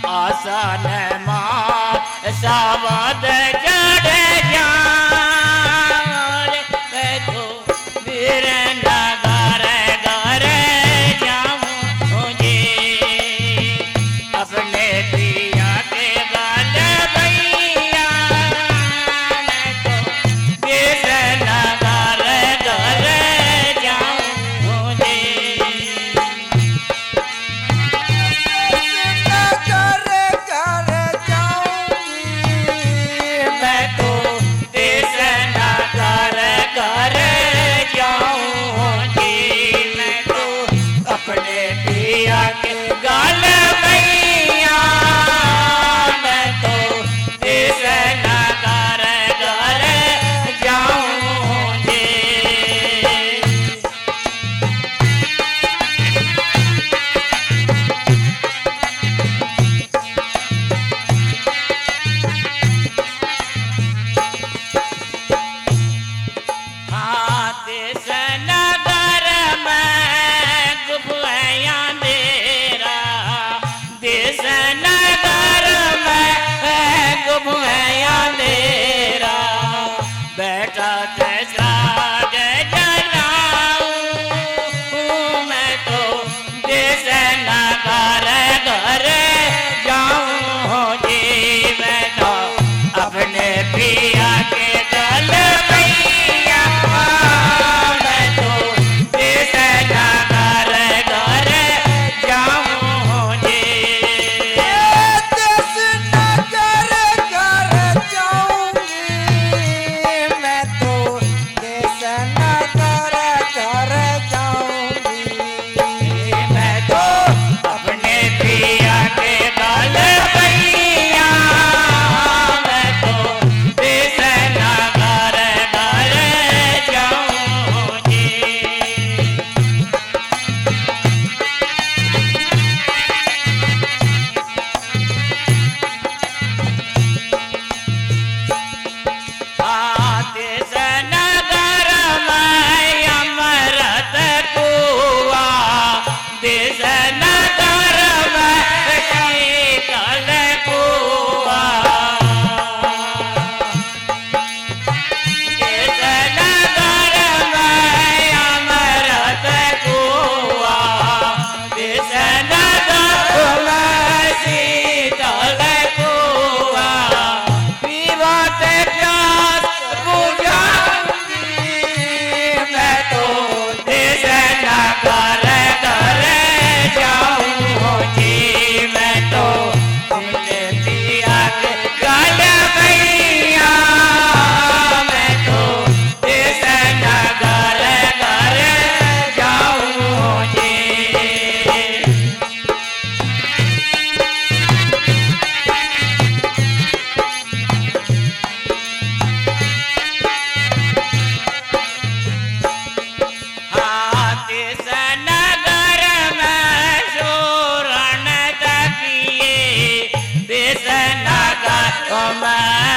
आसान माँ सावध चढ़ जाऊं मैं तो वीर नगर घर जाऊं मुझे अपने पिया के गाल भैया मैं तो वीर नगर घर जाऊं मुझे गाल भैया मैं तो देश नगर घर जाऊंगे हाँ देश नगर में गुफियां देश नगर में गुफियां अंधेरा बैठा राज जलाऊं मैं तो देश नगर घर जाऊं जी मैं तो अपने पिया के गल भैया मैं तो देश नगर घर जाऊं जी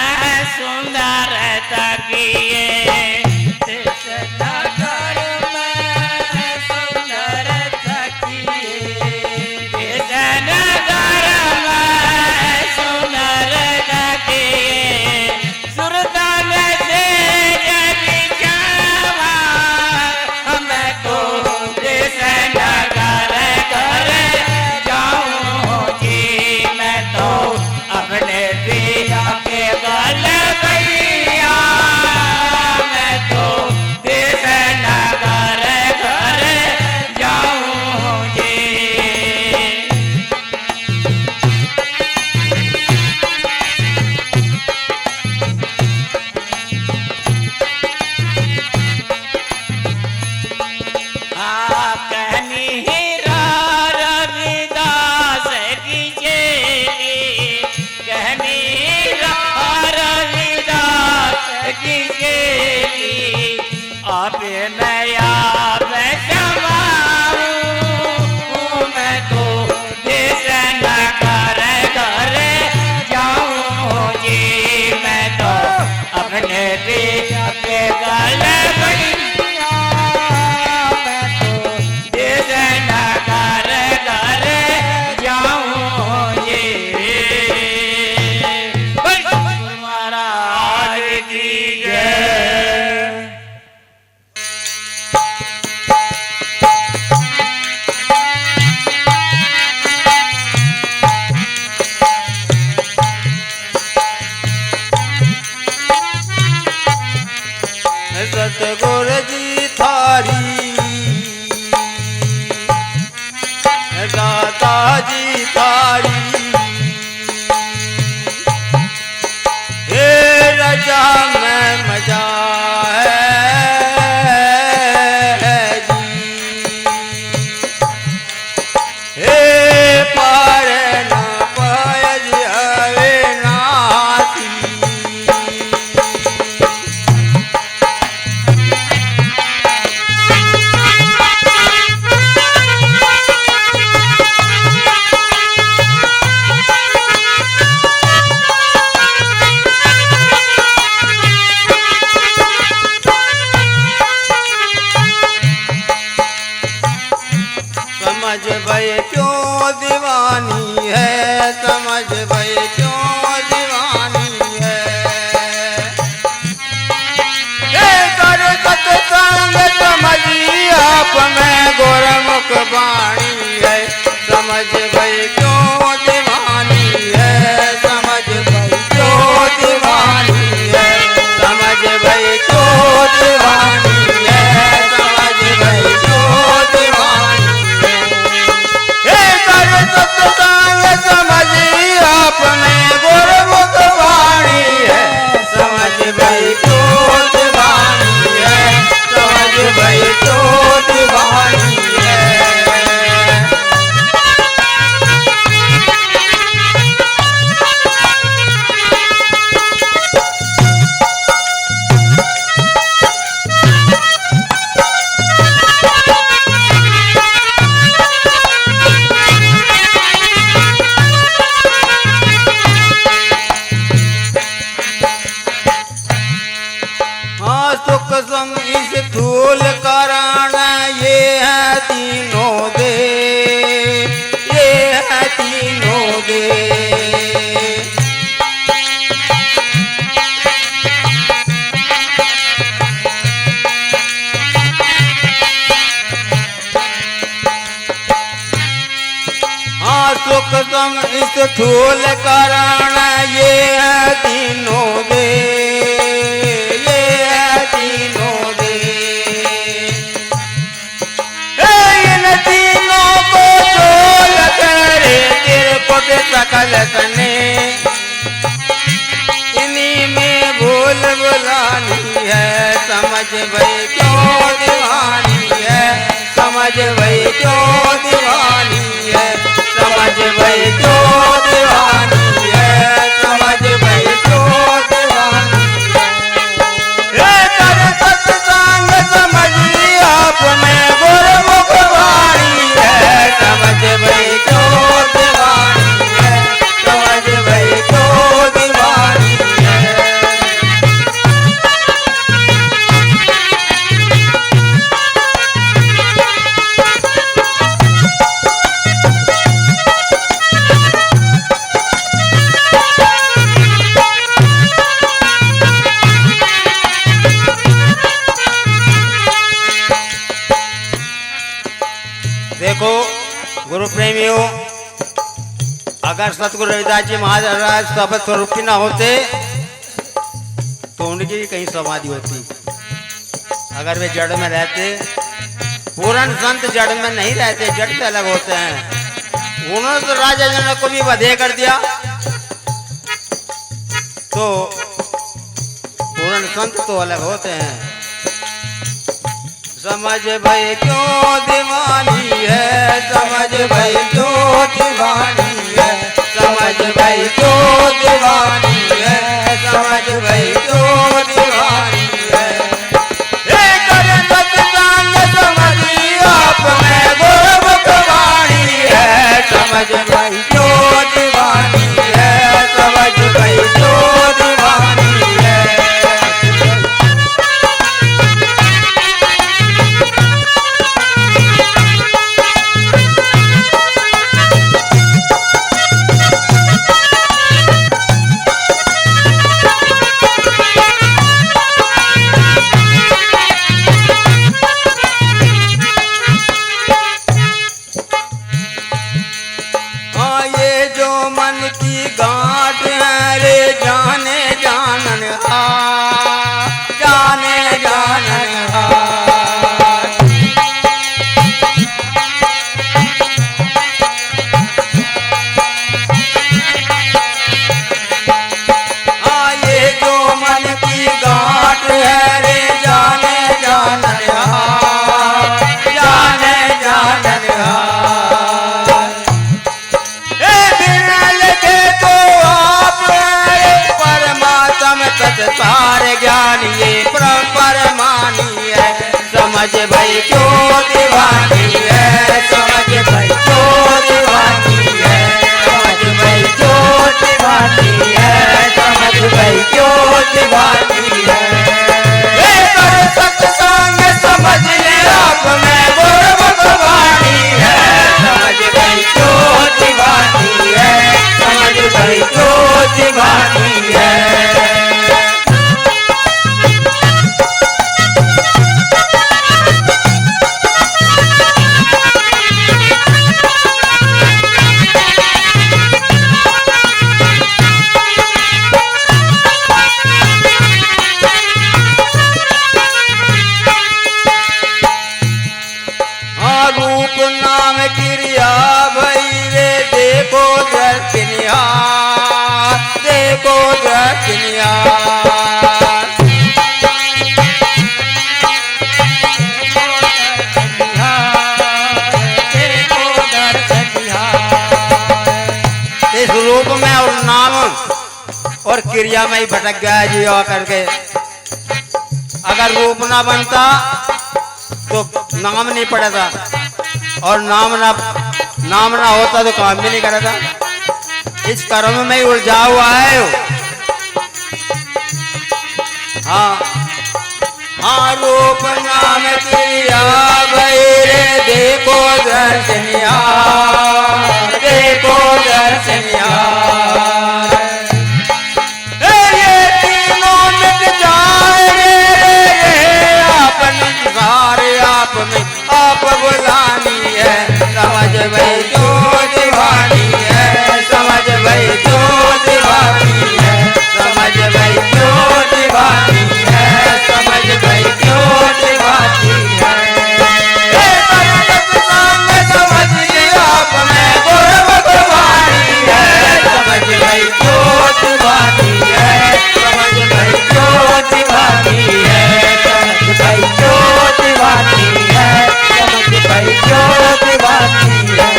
सुंदर तकिए देश नगर में सुंदर तकिए देश नगर में सुंदर तकिए सुरतान से जग जावा मैं तो देश नगर घर जाऊं जी मैं तो अपने पिया के गल भैया भाई क्यों दीवानी है, समझ भाई क्यों दीवानी है। कर सत्संग समझी आप में गोरमुख वाणी है, समझ भाई क्यों दीवानी है, समझ भाई क्यों दीवानी है, समझ भाई क्यों दीवानी है, समझ भाई क्यों दीवानी है। कर सत्संग समझी आप में गोरमुख वाणी है, समझ भाई क्यों दीवानी है, समझ भाई क्यों दीवानी है। हाँ सुख संग इस धूल कारण ये है तीनों दे, ये है तीनों दे। हाँ सुख संग इस धूल कारण ये है तीनों दे, सकल तने इन्हीं में भूल बुलानी है, समझ भाई क्यों दीवानी है, समझ भाई क्यों दीवानी है, समझ भाई क्यों दीवानी है, समझ भाई क्यों दीवानी है। कर सत्संग समझी आप में गुरमुख वाणी है, समझ भाई क्यों दीवानी है, समझ भाई क्यों दीवानी है। देखो गुरु प्रेमियों, अगर सतगुरु रविदास जी महाराज शब्द स्वरूपी ना होते तो उनकी भी कहीं समाधि होती। अगर वे जड़ में रहते, पूर्ण संत जड़ में नहीं रहते, जड़ से अलग होते हैं। उन्होंने तो राजा जनक को भी वधे कर दिया, तो पूर्ण संत तो अलग होते हैं। समझ भाई क्यों दीवानी है, समझ भाई क्यों दीवानी है, समझ भाई क्यों दीवानी है, समझ भाई क्यों दीवानी है। कर सत्संग समझी आप में गुरमुख वाणी है, समझ भाई क्यों दीवानी है, समझ भाई क्यों दीवानी है। रूप नाम क्रिया भई रे देखो दृष्टि निहार, देखो दृष्टि निहार। इस रूप में और नाम और क्रिया में ही भटक गया जी आकर के। अगर रूप ना बनता तो नाम नहीं पड़ता, और नाम ना होता तो काम भी नहीं करता। इस कर्म में ही उलझा हुआ है। हाँ हाँ, रूप नाम क्रिया भई रे देखो दर्शनिया, देखो दर्शनिया। ये तीनों मिट जाए रे अपने सारे आप में आप बुलानी है। समझ भाई जो दीवानी है, समझ भाई जो दीवानी है, समझ भाई जो दीवानी है, समझ भाई जो दीवानी है। समझ लिया आप में गुरु भगवानी है, समझ भाई जो दीवानी है, समझ भाई जो दीवानी है, समझ भाई जो दीवानी है, समझ भाई जो दीवानी है।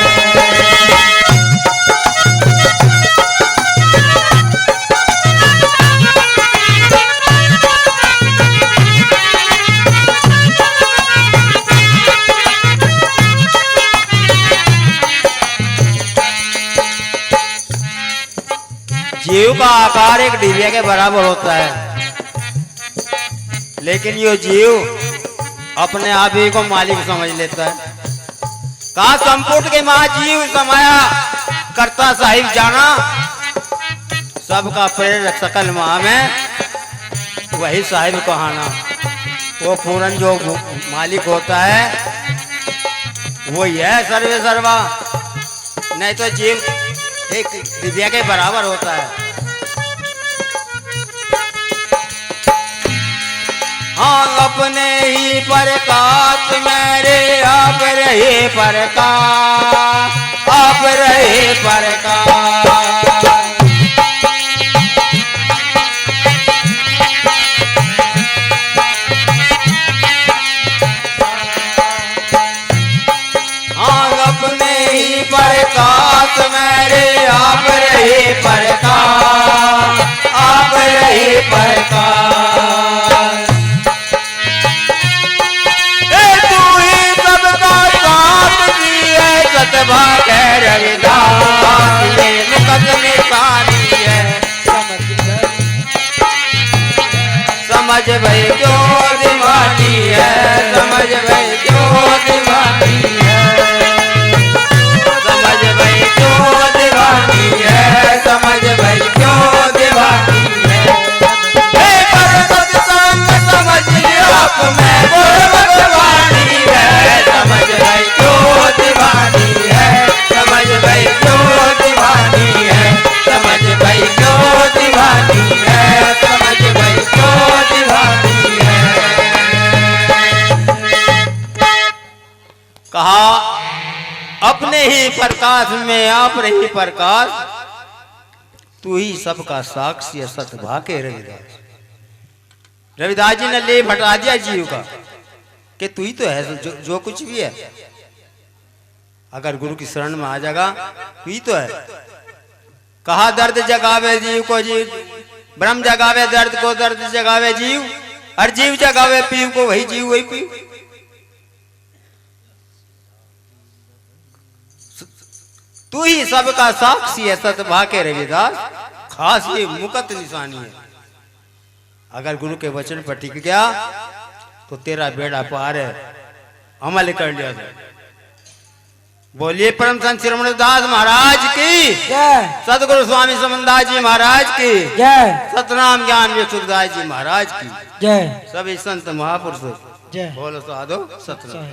जीव का आकार एक डिबिया के बराबर होता है, लेकिन ये जीव अपने आप ही को मालिक समझ लेता है। कहा संपुट के महाजीव समाया करता साहिब जाना, सबका प्रेरक सकल माह में वही साहिब कहाना। वो पूरन जो मालिक होता है वही है सर्वे सर्वा, नहीं तो जीव एक दिव्या के बराबर होता है। हाँ, अपने ही प्रकाश मेरे आप रहे प्रकाश, आप रहे प्रकाश। हाँ, अपने ही प्रकाश मेरे आप रहे प्रकाश, आप रहे प्रकाश। तू ही सबका साथ दिए सतभाग रविदास, ये मुकत निशानी है। समझ भाई क्यों दीवानी है, समझ भाई क्यों दीवानी है, समझ भाई क्यों दीवानी है, समझ भाई क्यों दीवानी है। पर सत्संग समझ आप में गुरु भगवानी है, समझ भाई क्यों दीवानी है, समझ भाई क्यों दीवानी है, समझ भाई क्यों दीवानी है, समझ भाई क्यों दीवानी है। कहा अपने ही प्रकाश में आप रही प्रकाश, तू ही सबका साक्षी सतभा के रविदास। रविदास जी ने ले हटा दिया जीव का कि तू ही तो है जो कुछ भी है। अगर गुरु की शरण में आ जाएगा तू ही तो है। कहा दर्द जगावे जीव को जीव, ब्रह्म जगावे दर्द को दर्द जगावे जीव, और जीव जगावे पीव को वही जीव वही पीव। तू ही सबका साक्षी है सतभा के रविदास, खास ये मुकत निशानी है। अगर गुरु के वचन पर टिक गया तो तेरा बेड़ा पार है, अमल कर लिया था। बोलिए परम संत शिरोमणि दास महाराज की जय, सतगुरु स्वामी समनदास जी महाराज की जय, सतनाम ज्ञान विशुद्धदास जी महाराज की जय, सभी संत महापुरुषों जय। बोलो साधो सतनाम।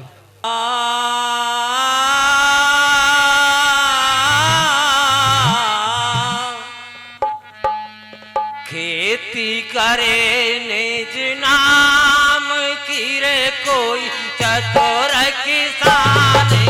खेती करे निज नाम की रे कोई चतुर किसान।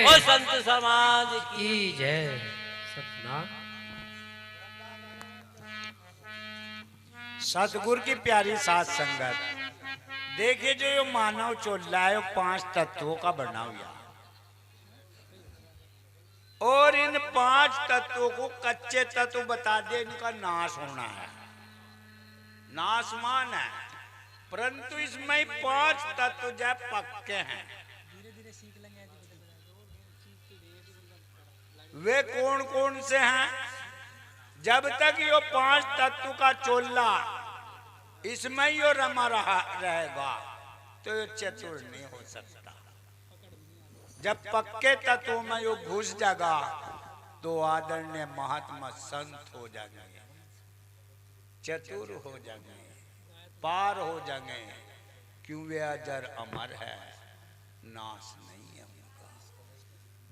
जय और संत समाज की की जय। सतना सतगुर की प्यारी साथ संगत। देखिए जो ये मानव चोला है 5 तत्वों का बना हुआ, और इन 5 तत्वों को कच्चे तत्व बता दे, इनका नाश होना है, नाशमान है। परंतु इसमें 5 तत्व जो पक्के हैं। वे कौन कौन से हैं? जब तक ये 5 तत्व का चोला इसमें यो रमा रहेगा तो ये चतुर नहीं हो सकता। जब पक्के तत्वों में यो घुस जाएगा तो आदरणीय महात्मा संत हो जाएंगे, चतुर हो जाएंगे, पार हो जाएंगे। क्यों? वे अजर अमर है, नाश नहीं है उनका।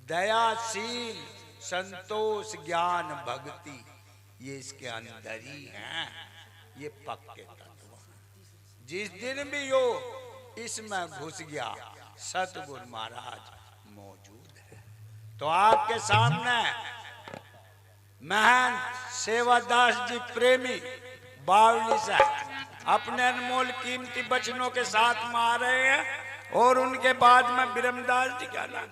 दयाशील, संतोष, ज्ञान, भक्ति ये इसके अंदर ही हैं। ये पक्के तत्व हैं। जिस दिन भी यो इसमें घुस गया सतगुरु महाराज मौजूद है। तो आपके सामने महंत सेवादास जी प्रेमी बावली से अपने अनमोल कीमती बचनों के साथ में आ रहे हैं, और उनके बाद में ब्रह्मदास जी का नाम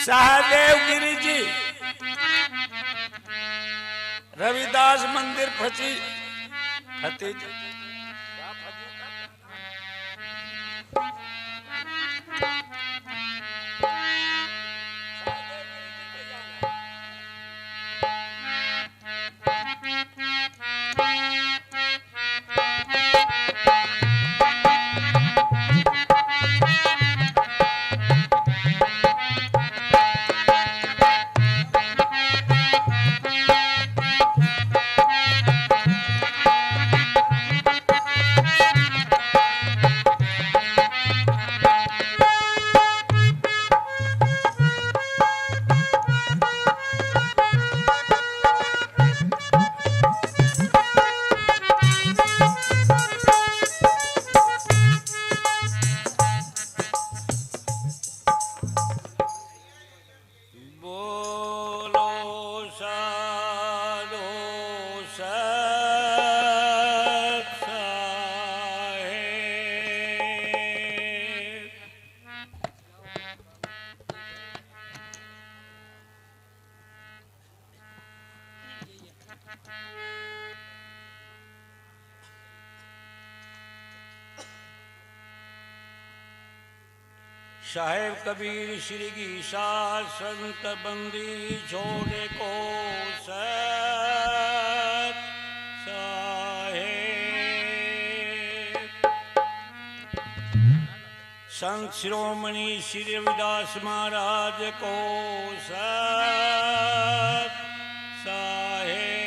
सहदेव गिरी जी, रविदास मंदिर फची फतेह जी। साहेब कबीर श्री गीसा संत बंदी छोड़े को सत साहेब। संत शिरोमणि श्री रविदास महाराज को सत साहेब।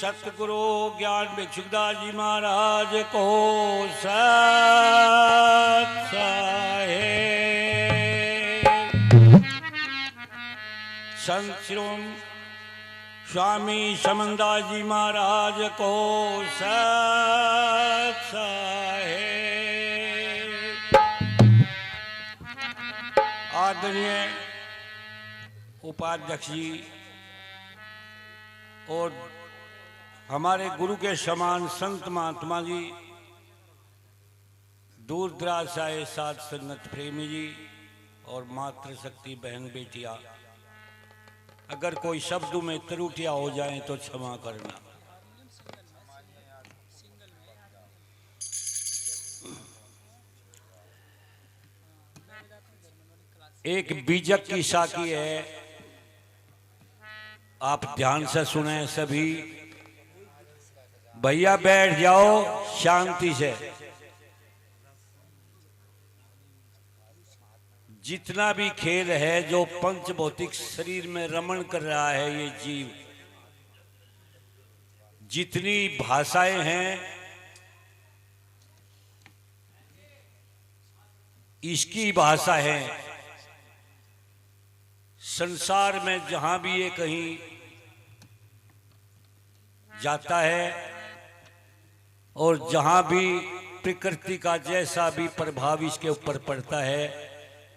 सतगुरु ज्ञान भिक्षुदास जी महाराज को सत साहेब। संत शिरोमणि स्वामी समनदास जी महाराज को सत साहेब। आदरणीय उपाध्यक्ष जी और हमारे गुरु के समान संत महात्मा जी, दूर दराज से आए साथ संगत प्रेमी जी और मातृशक्ति बहन बेटियां, अगर कोई शब्दों में त्रुटियां हो जाएं तो क्षमा करना। एक बीजक की साखी है, आप ध्यान से सुने सभी। भैया बैठ जाओ शांति से। जितना भी खेल है जो पंच भौतिक शरीर में रमण कर रहा है ये जीव, जितनी भाषाएं हैं इसकी भाषा है। संसार में जहां भी ये कहीं जाता है और जहां भी प्रकृति का जैसा भी प्रभाव इसके ऊपर पड़ता है,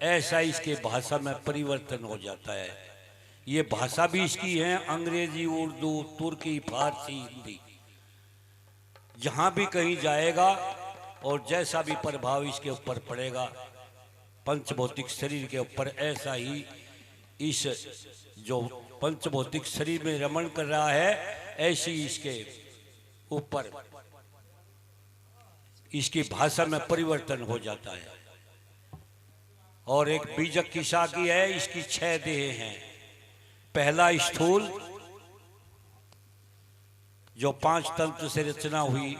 ऐसा इसके भाषा में परिवर्तन हो जाता है। ये भाषा भी इसकी है, अंग्रेजी, उर्दू, तुर्की, फारसी, हिंदी। जहां भी कहीं जाएगा और जैसा भी प्रभाव इसके ऊपर पड़ेगा पंचभौतिक शरीर के ऊपर, ऐसा ही इस जो पंचभौतिक शरीर में रमण कर रहा है, ऐसी इसके ऊपर इसकी भाषा में परिवर्तन हो जाता है। और एक बीजक की शाखी है, इसकी 6 देह हैं। पहला स्थूल जो 5 तंत्र से रचना हुई,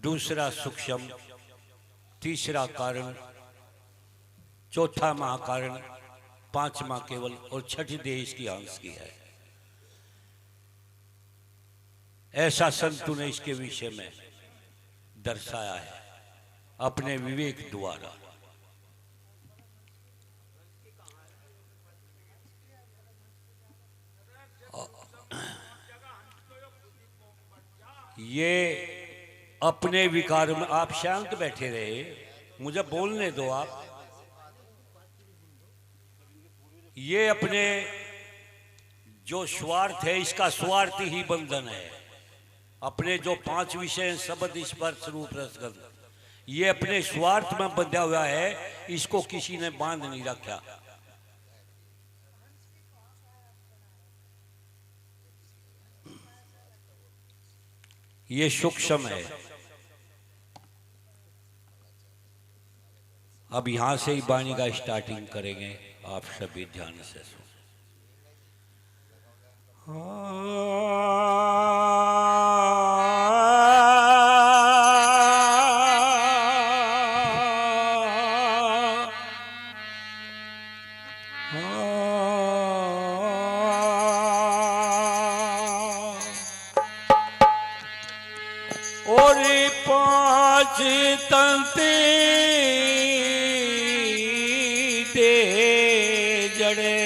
दूसरा सूक्ष्म, तीसरा कारण, चौथा महाकारण, 5वां केवल और 6ठी देह इसकी हंस की है। ऐसा संतों ने इसके विषय में दर्शाया है अपने विवेक द्वारा। ये अपने विकार में, आप शांत बैठे रहे, मुझे बोलने दो आप। ये अपने जो स्वार्थ है, इसका स्वार्थ ही बंधन है। अपने जो 5 विषय हैं, शब्द, स्पर्श, रूप, रस, गंध, ये अपने स्वार्थ में बंधा हुआ है, इसको किसी ने बांध नहीं रखा। ये सूक्ष्म है। अब यहां से ही वाणी का स्टार्टिंग करेंगे, आप सभी ध्यान से सुनो। और 5 तंते दे जड़े,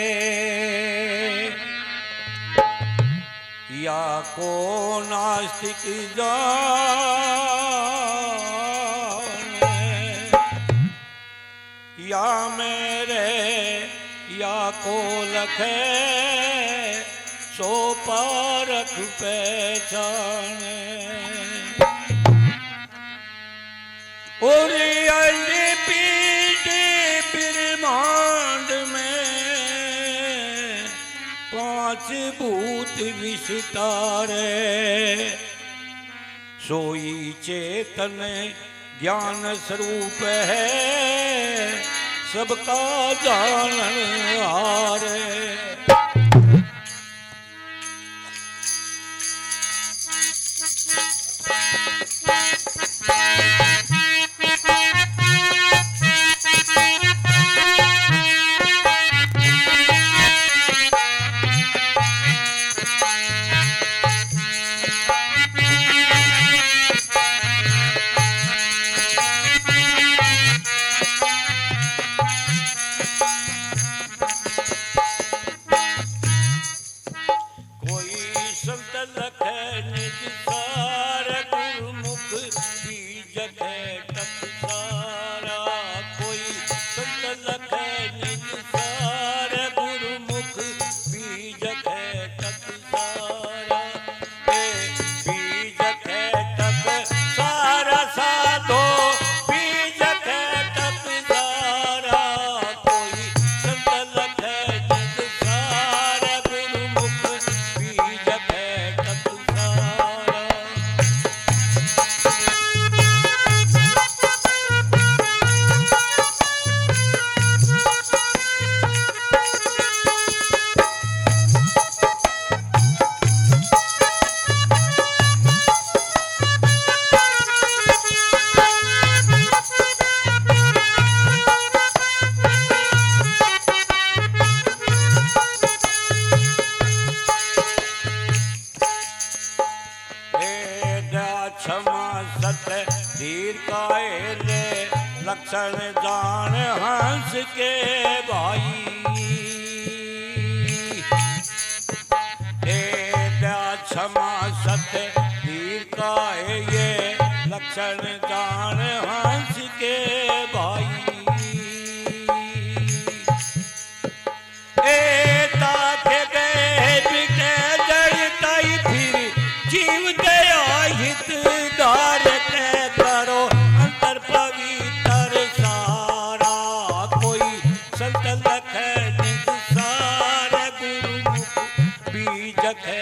या को नास्तिक जाने, या मेरे या को लखे, सो पारख पहचाने। और अंडे पीटे ब्रह्मांड में 5 भूत विस्तारे, सोई चेतन ज्ञान स्वरूप है, सबका जाननहार। लक्षण जान हंस के भाई क्षमा सत्य वीर का है ये लक्षण जान हंस के भाई ताके गए बिके जड़ताई फिर जीव दया हित धार के करो अंतर पवित्र सारा कोई संत लख निज सार गुरु बीज है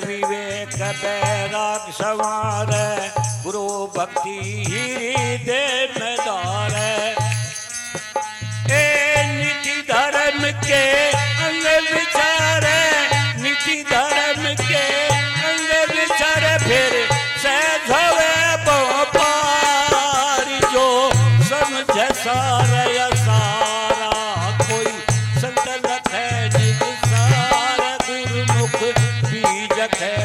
विवेक बैराग सवार गुरु भक्ति हृदय में धार नीति धर्म के अंग विचार नीति धर्म के अंग विचार फिर सहजवे पार जो समझ सारा सारा कोई संत लख निज सार गुरुमुख बीज है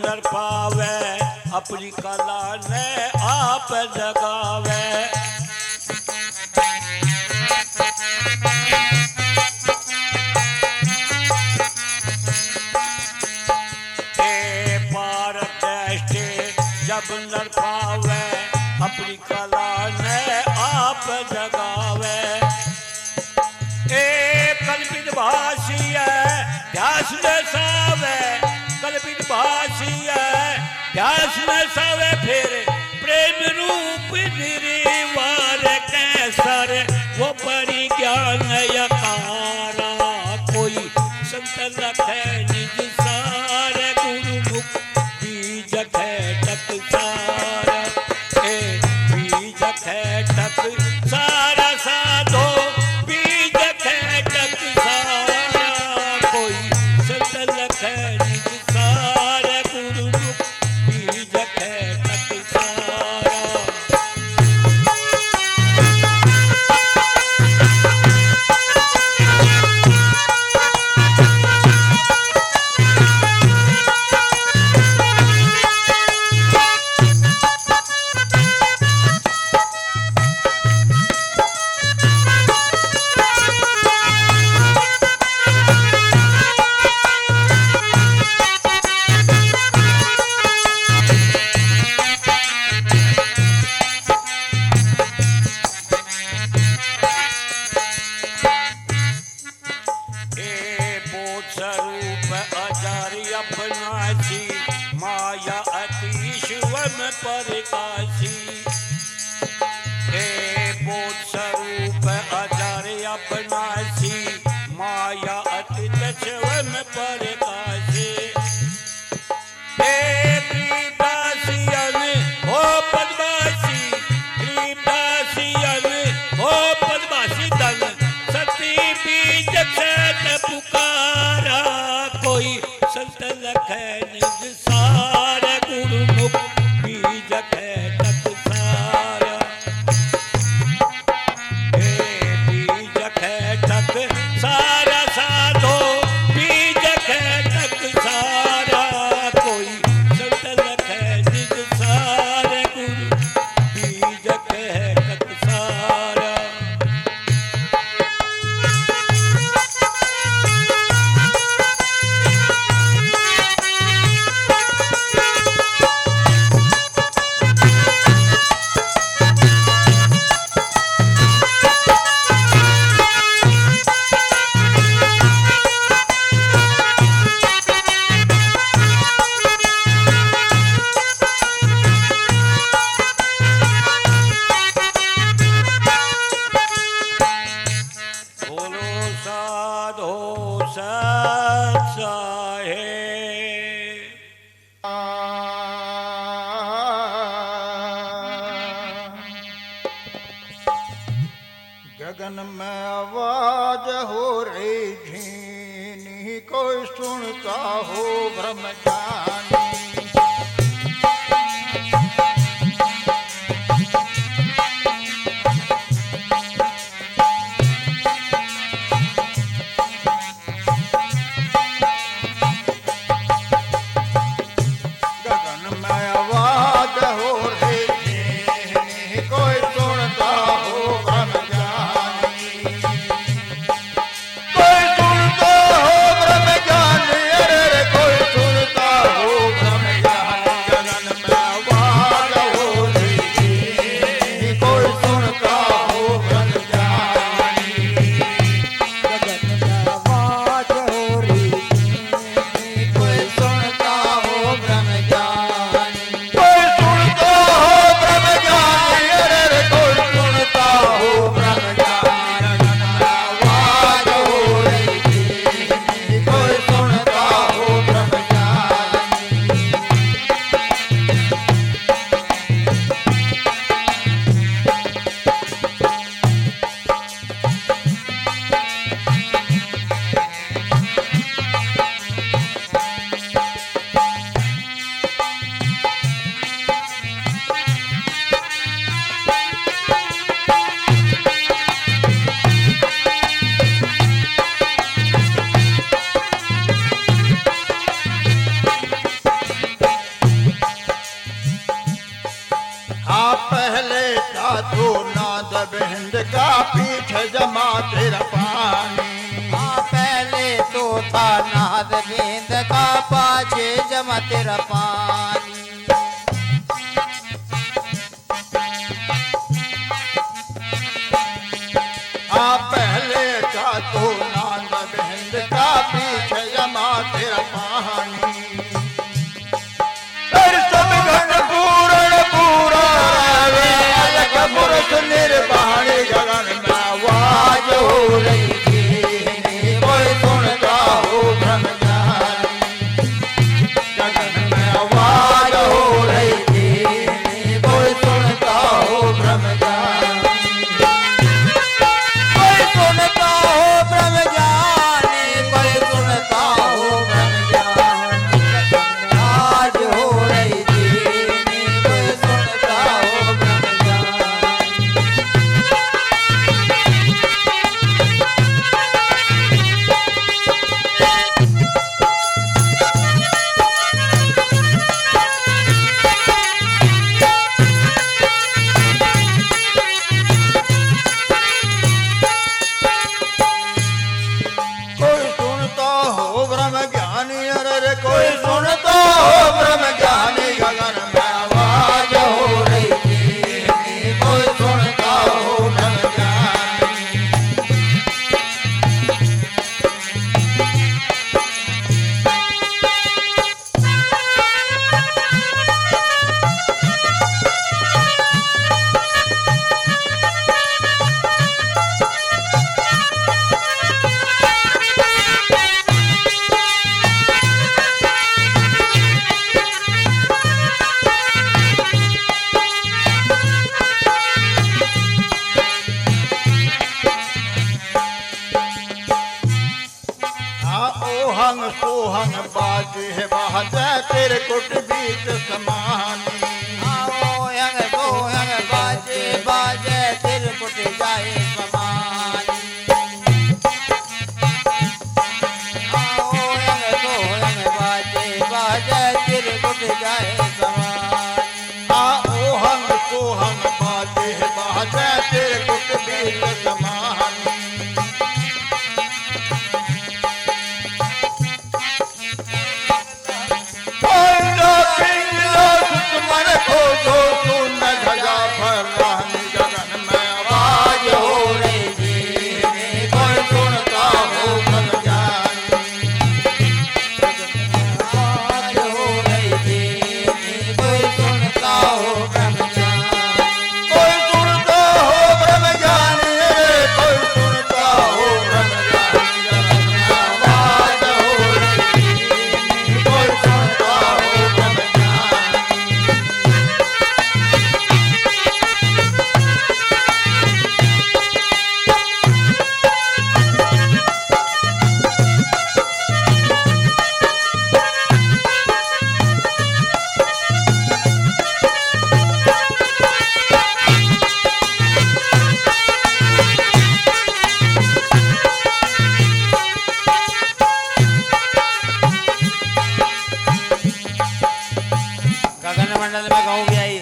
नर पावे अपनी कला ने आप जगावे पार जब नर पावे अपनी कला ने आप जगावे कल्पित भाषी है ध्यास दसावे कल्पित भाषी है ध्यास में सवे फिर प्रेम रूप निर्वार कैसर वो परिज्ञान यकारा कोई संत लख निज सार गुरुमुख बीज है टक सारा बीज है टक सारा साधो बीज है टक सारा कोई संत लख निज सार गुरुमुख बीज है टक सारा अजारी अपनासी माया अतिशवम परकाशी हे बोध स्वरूप अजारी अपनासी माया अतिशवम परकाशी हे गरीबदासियन हो पद्मासी गरीबदासियन हो पद्मासी दल सती बीज खेत पुकारा कोई संत लखै निज सार गुरुमुख बीज खेत सारा हे बीज खेत सारा साधो बीज खेत सारा कोई संत लखै निज सार गुरु बीज खेत सारा बोलो साधो सत साहेब गगन में आवाज हो रही झीनी कोई सुनता हो ब्रह्मज्ञानी गगन में आवाज हो रही झीनी कोई सुनता हो ब्रह्मज्ञानी कोई सुनता हो ब्रह्मज्ञानी अरे रे कोई सुनता हो ब्रह्मज्ञानी गगन में आवाज हो रही झीनी कोई सुनता हो ब्रह्मज्ञानी गगन में आवाज हो रही झीनी कोई सुनता हो ब्रह्मज्ञानी कोई सुनता हो ब्रह्मज्ञानी अरे रे कोई सुनता हो ब्रह्मज्ञानी गगन में आवाज हो रही झीनी कोई सुनता हो ब्रह्मज्ञानी हाँ पहले था तो नाद बिंद का पीठ जमा तेरा पानी हाँ पहले तो था नाद गेंद का पाछे जमा तेरा पानी हाँ पहले था तो नाद बिंद का पीठ जमा तेरा पानी फिर सब घन पूरण पूरा रे अलग पुरुष निर्वाणी गगन में आवाज हो रही झीनी कोई सुनता हो ब्रह्मज्ञानी गगन में आवाज हो रही झीनी कोई सुनता हो ब्रह्मज्ञानी कोई सुनता हो ब्रह्मज्ञानी सोहन बाजे बाजे तेरे कुट बीच समानी आओ यंग बाजे बाजे तिरकुट जाए समानी आओ यंग बाजे बाजे तिरकुट जाए समानी ओहन सोहन बाजे बाजे तेरे कुट बीच समानी पिंगलो पिंगलो सुतमन खोजो सुन ध्वजा फहरानी गगन में आवाज हो रही थी कोई सुनता हो मन जानी आवाज हो रही थी कोई सुनता हो ब्रह्मज्ञानी कोई सुनता हो ब्रह्म जानी रे कोई सुनता हो ब्रह्म जानी गगन में आवाज हो रही थी कोई सुनता हो ब्रह्म जानी गगन मंडल में गाँव भी आई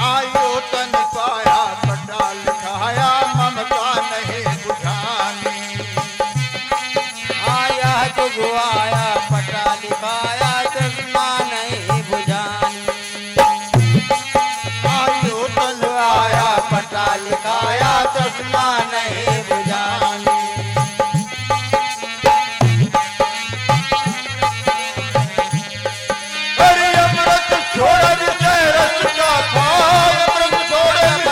आयो तन पाया पटाल खाया ममता नहीं बुझानी आया जुगु आया पटा लिखाया चश्मा नहीं बुझानी आयो तन आया पटा लिखाया चश्मा नहीं बुझानी अरे अमृत छोड़ दे रस का पाय अमृत छोड़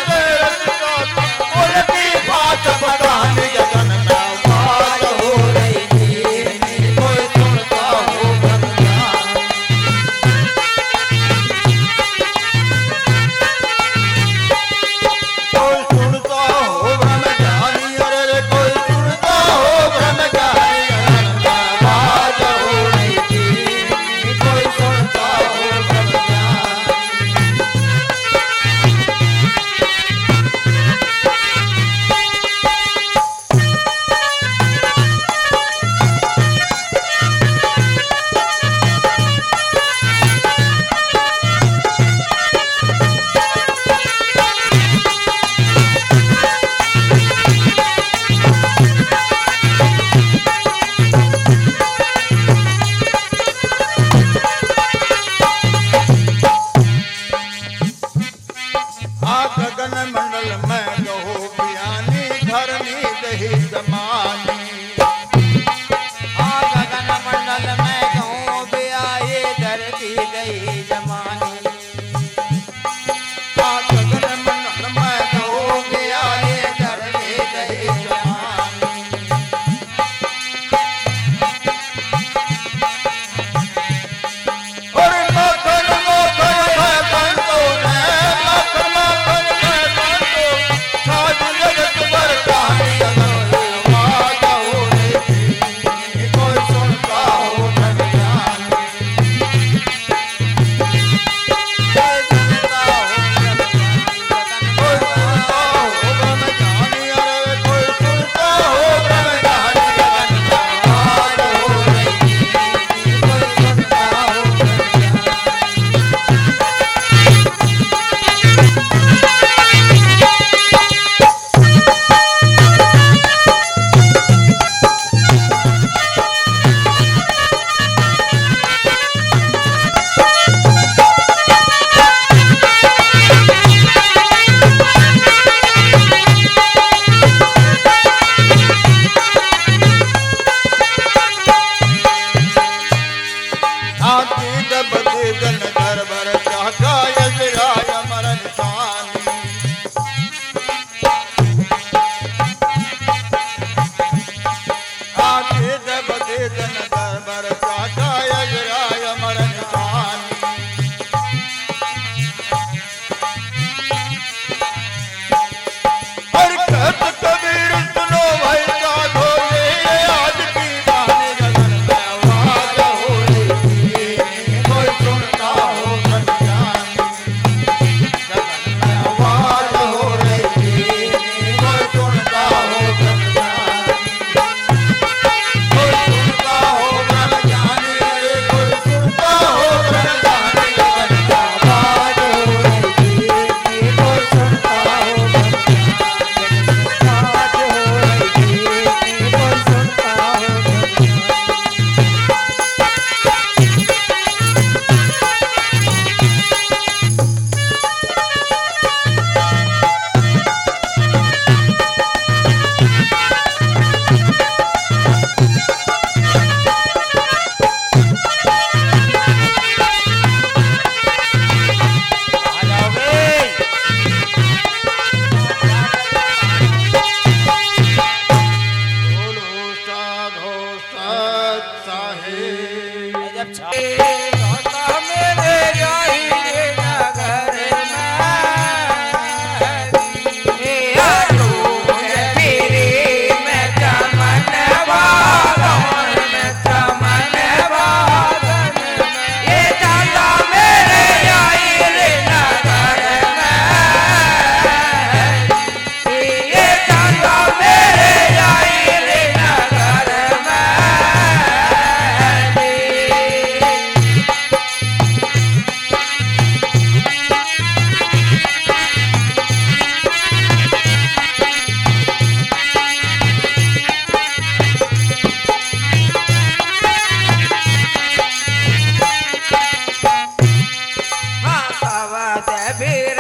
बात फिर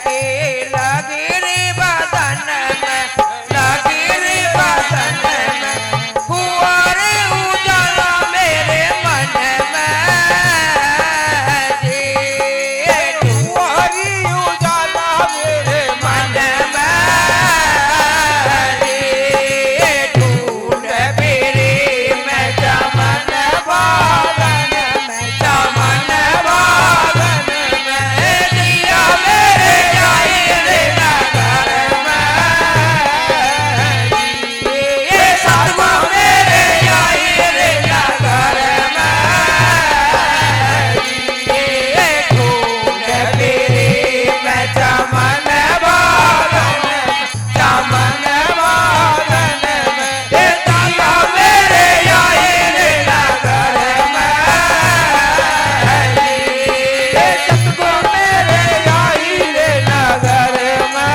की लगी रे बदन में लगी रे बदन में कुंवारे उजाला मेरे मन में जी कुंवारी उजाला मेरे मन में जी ढूंढ फिरी मैं चमन बागन में चमन बागन में दिया मेरे आई रे नगर में ये सतगुरु मेरे आई रे नगर में ये ढूंढ फिरी मैं चमन बागन में चमन बागन में ये दाता मेरे आई रे नगर में ये सतगुरु मेरे आई रे नगर में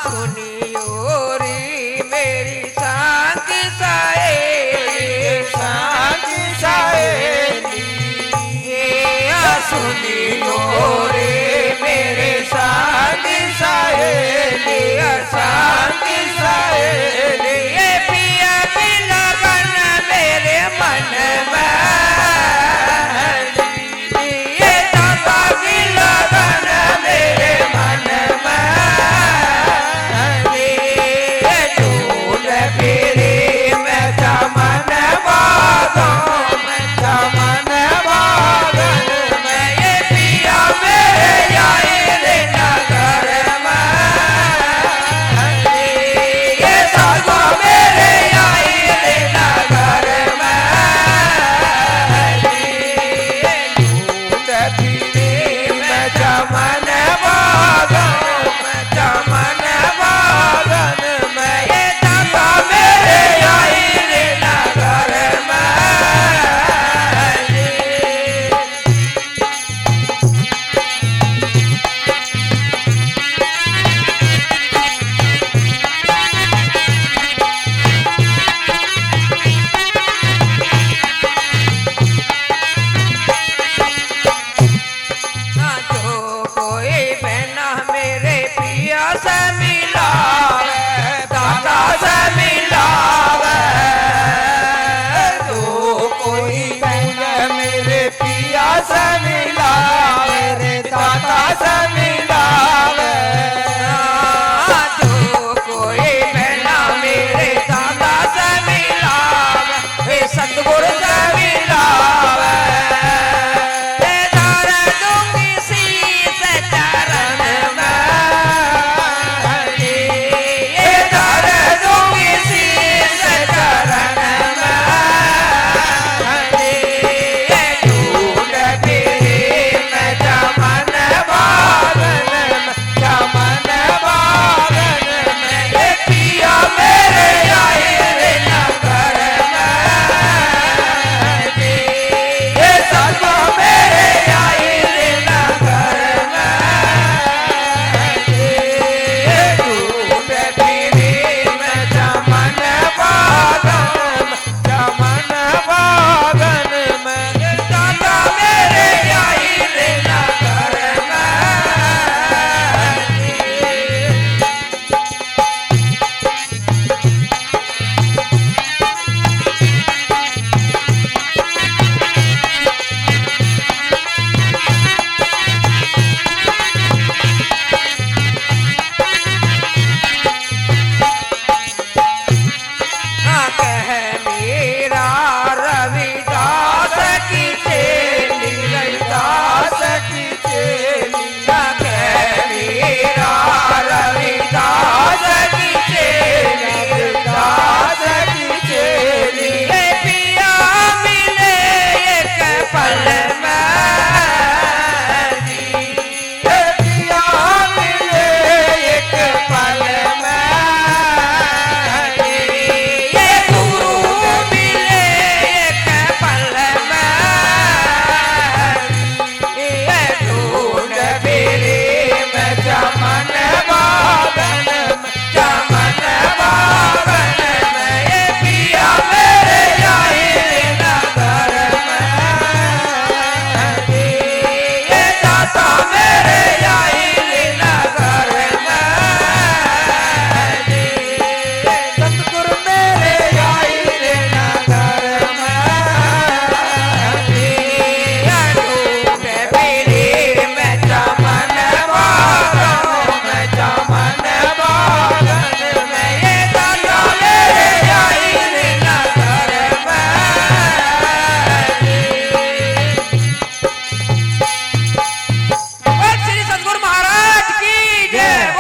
सुनियो रे मेरी शांति सहेली सुनियो रे मेरे शांति सहेली